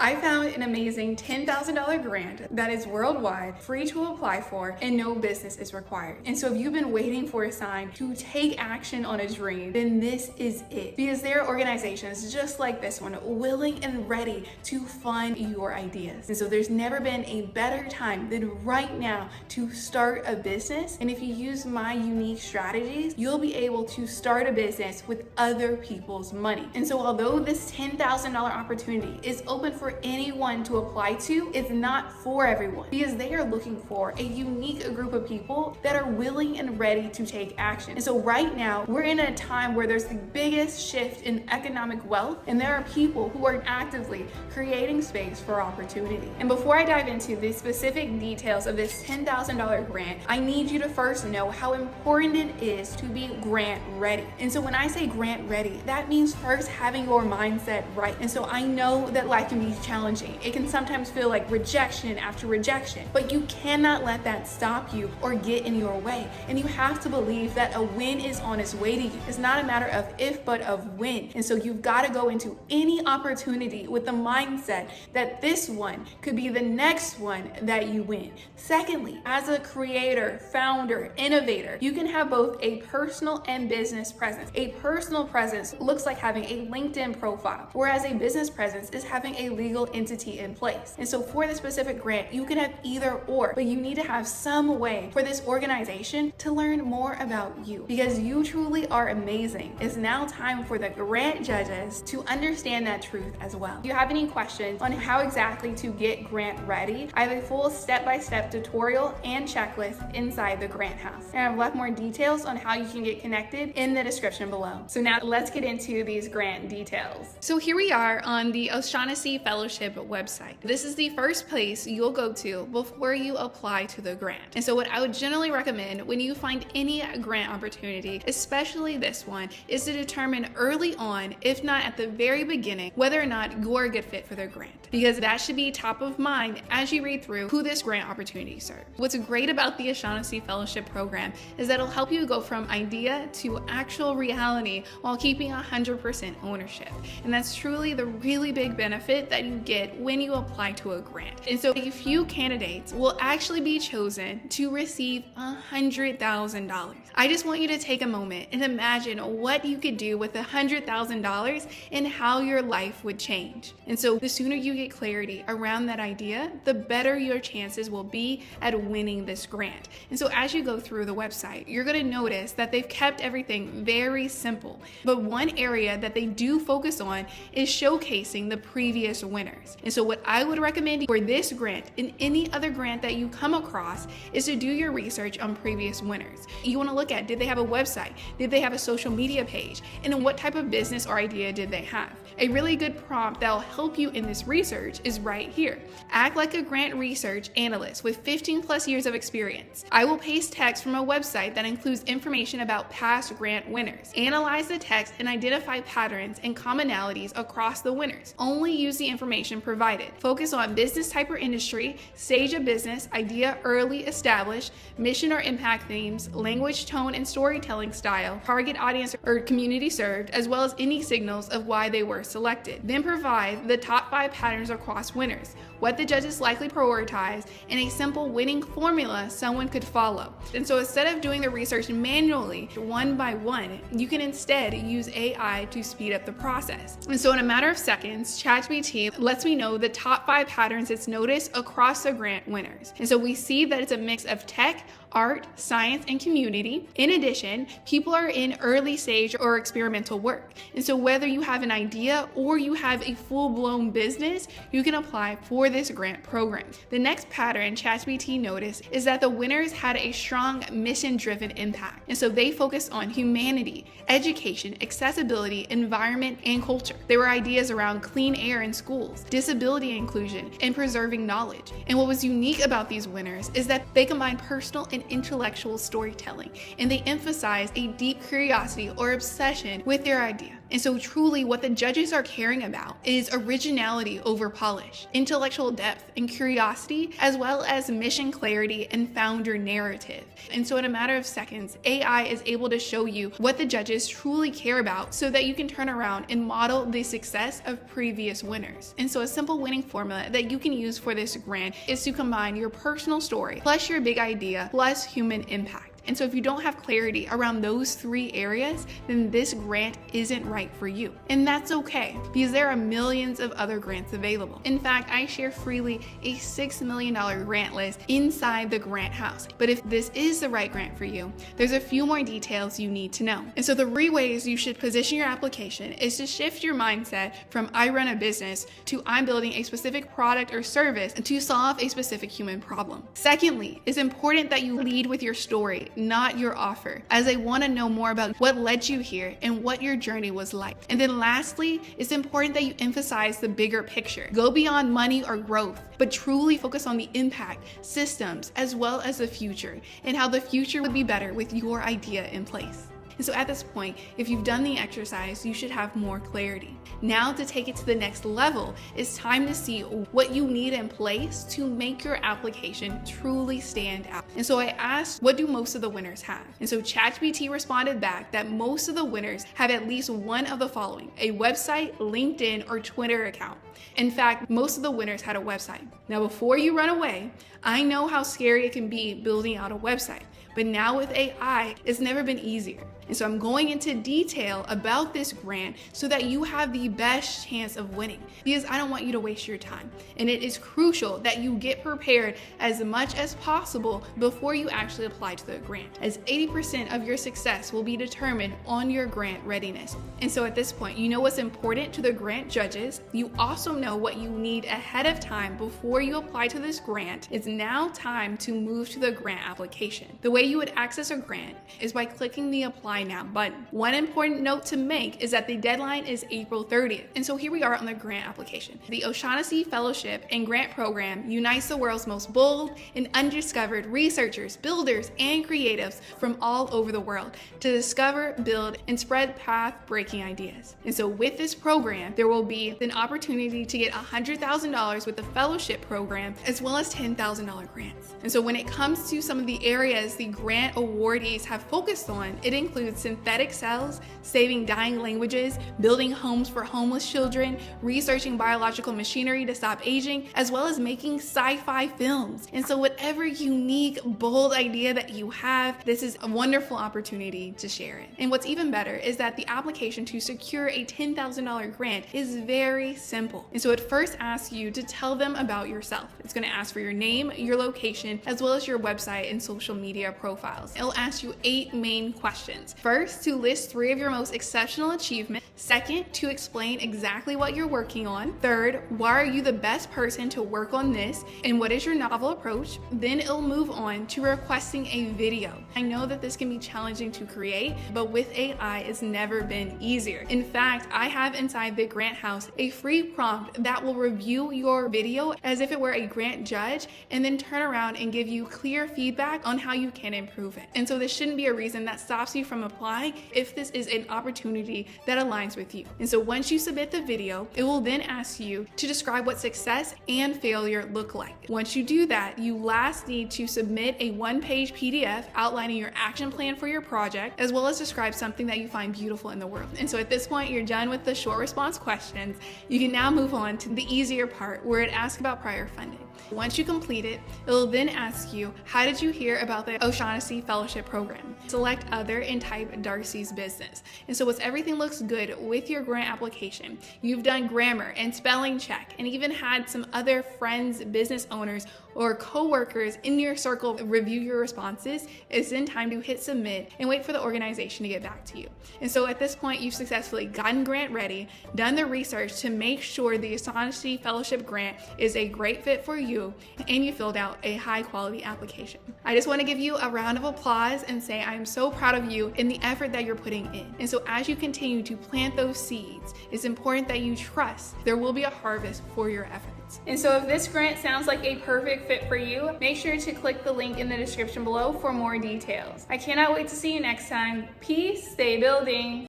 I found an amazing $10,000 grant that is worldwide, free to apply for, and no business is required. And so if you've been waiting for a sign to take action on a dream, then this is it. Because there are organizations just like this one, willing and ready to fund your ideas. And so there's never been a better time than right now to start a business. And if you use my unique strategies, you'll be able to start a business with other people's money. And so although this $10,000 opportunity is open for anyone to apply to, it's not for everyone, because they are looking for a unique group of people that are willing and ready to take action. And so right now we're in a time where there's the biggest shift in economic wealth, and there are people who are actively creating space for opportunity. And before I dive into the specific details of this $10,000 grant, I need you to first know how important it is to be grant ready. And so when I say grant ready, that means first having your mindset right. And so I know that life can be challenging. It can sometimes feel like rejection after rejection, but you cannot let that stop you or get in your way. And you have to believe that a win is on its way to you. It's not a matter of if, but of when. And so you've got to go into any opportunity with the mindset that this one could be the next one that you win. Secondly, as a creator, founder, innovator, you can have both a personal and business presence. A personal presence looks like having a LinkedIn profile, whereas a business presence is having a legal entity in place. And so for the specific grant, you can have either or, but you need to have some way for this organization to learn more about you, because you truly are amazing. It's now time for the grant judges to understand that truth as well. If you have any questions on how exactly to get grant ready, I have a full step-by-step tutorial and checklist inside the grant house. And I've left more details on how you can get connected in the description below. So now let's get into these grant details. So here we are on the O'Shaughnessy Fellowship website. This is the first place you'll go to before you apply to the grant. And so what I would generally recommend when you find any grant opportunity, especially this one, is to determine early on, if not at the very beginning, whether or not you're a good fit for the grant, because that should be top of mind as you read through who this grant opportunity serves. What's great about the O'Shaughnessy Fellowship program is that it'll help you go from idea to actual reality while keeping 100% ownership. And that's truly the really big benefit that you get when you apply to a grant. And so a few candidates will actually be chosen to receive $100,000. I just want you to take a moment and imagine what you could do with $100,000 and how your life would change. And so the sooner you get clarity around that idea, the better your chances will be at winning this grant. And so as you go through the website, you're going to notice that they've kept everything very simple. But one area that they do focus on is showcasing the previous winners. And so what I would recommend for this grant and any other grant that you come across is to do your research on previous winners. You want to look at, did they have a website? Did they have a social media page? And then what type of business or idea did they have? A really good prompt that will help you in this research is right here. Act like a grant research analyst with 15 plus years of experience. I will paste text from a website that includes information about past grant winners. Analyze the text and identify patterns and commonalities across the winners. Only use the information provided. Focus on business type or industry, stage of business, idea early established, mission or impact themes, language, tone, and storytelling style, target audience or community served, as well as any signals of why they were selected. Then provide the top 5 patterns across winners, what the judges likely prioritize, and a simple winning formula someone could follow. And so instead of doing the research manually, one by one, you can instead use AI to speed up the process. And so in a matter of seconds, ChatGPT lets me know the top 5 patterns it's noticed across the grant winners. And so we see that it's a mix of tech, art, science, and community. In addition, people are in early stage or experimental work. And so whether you have an idea or you have a full-blown business, you can apply for this grant program. The next pattern ChatGPT noticed is that the winners had a strong mission-driven impact. And so they focused on humanity, education, accessibility, environment, and culture. There were ideas around clean air in schools, disability inclusion, and preserving knowledge. And what was unique about these winners is that they combined personal and intellectual storytelling, and they emphasize a deep curiosity or obsession with their idea. And so truly what the judges are caring about is originality over polish, intellectual depth and curiosity, as well as mission clarity and founder narrative. And so in a matter of seconds, AI is able to show you what the judges truly care about so that you can turn around and model the success of previous winners. And so a simple winning formula that you can use for this grant is to combine your personal story plus your big idea plus human impact. And so if you don't have clarity around those 3 areas, then this grant isn't right for you. And that's okay, because there are millions of other grants available. In fact, I share freely a $6 million grant list inside the Grant House. But if this is the right grant for you, there's a few more details you need to know. And so the 3 ways you should position your application is to shift your mindset from I run a business to I'm building a specific product or service to solve a specific human problem. Secondly, it's important that you lead with your story, not your offer, as I want to know more about what led you here and what your journey was like. And then lastly, it's important that you emphasize the bigger picture. Go beyond money or growth, but truly focus on the impact, systems, as well as the future, and how the future would be better with your idea in place. And so at this point, if you've done the exercise, you should have more clarity. Now to take it to the next level, it's time to see what you need in place to make your application truly stand out. And so I asked, what do most of the winners have? And so ChatGPT responded back that most of the winners have at least one of the following: a website, LinkedIn, or Twitter account. In fact, most of the winners had a website. Now, before you run away, I know how scary it can be building out a website. But now with AI, it's never been easier. And so I'm going into detail about this grant so that you have the best chance of winning, because I don't want you to waste your time. And it is crucial that you get prepared as much as possible before you actually apply to the grant, as 80% of your success will be determined on your grant readiness. And so at this point, you know what's important to the grant judges. You also know what you need ahead of time before you apply to this grant. It's now time to move to the grant application. The way you would access a grant is by clicking the Apply Now button. One important note to make is that the deadline is April 30th. And so here we are on the grant application. The O'Shaughnessy Fellowship and Grant Program unites the world's most bold and undiscovered researchers, builders, and creatives from all over the world to discover, build, and spread path-breaking ideas. And so with this program, there will be an opportunity to get $100,000 with the fellowship program, as well as $10,000 grants. And so when it comes to some of the areas the grant awardees have focused on, it includes synthetic cells, saving dying languages, building homes for homeless children, researching biological machinery to stop aging, as well as making sci-fi films. And so whatever unique, bold idea that you have, this is a wonderful opportunity to share it. And what's even better is that the application to secure a $10,000 grant is very simple. And so it first asks you to tell them about yourself. It's going to ask for your name, your location, as well as your website and social media profiles. It'll ask you 8 main questions. First, to list 3 of your most exceptional achievements. Second, to explain exactly what you're working on. Third, why are you the best person to work on this, and what is your novel approach? Then it'll move on to requesting a video. I know that this can be challenging to create, but with AI, it's never been easier. In fact, I have inside the Grant House a free prompt that will review your video as if it were a grant judge, and then turn around and give you clear feedback on how you can improve it. And so this shouldn't be a reason that stops you from applying if this is an opportunity that aligns with you. And so once you submit the video, it will then ask you to describe what success and failure look like. Once you do that, you last need to submit a 1-page PDF outlining your action plan for your project, as well as describe something that you find beautiful in the world. And so at this point, you're done with the short response questions. You can now move on to the easier part, where it asks about prior funding. Once you complete it, it will then ask you, how did you hear about the O'Shaughnessy Fellowship Program? Select Other and type Darcy's business. And so once everything looks good with your grant application, you've done grammar and spelling check, and even had some other friends, business owners, or co-workers in your circle review your responses, it's then time to hit submit and wait for the organization to get back to you. And so at this point, you've successfully gotten grant ready, done the research to make sure the O'Shaughnessy Fellowship grant is a great fit for you, and you filled out a high quality application. I just want to give you a round of applause and say I'm so proud of you in the effort that you're putting in. And so as you continue to plant those seeds, it's important that you trust there will be a harvest for your efforts. And so if this grant sounds like a perfect fit for you, make sure to click the link in the description below for more details. I cannot wait to see you next time. Peace, stay building.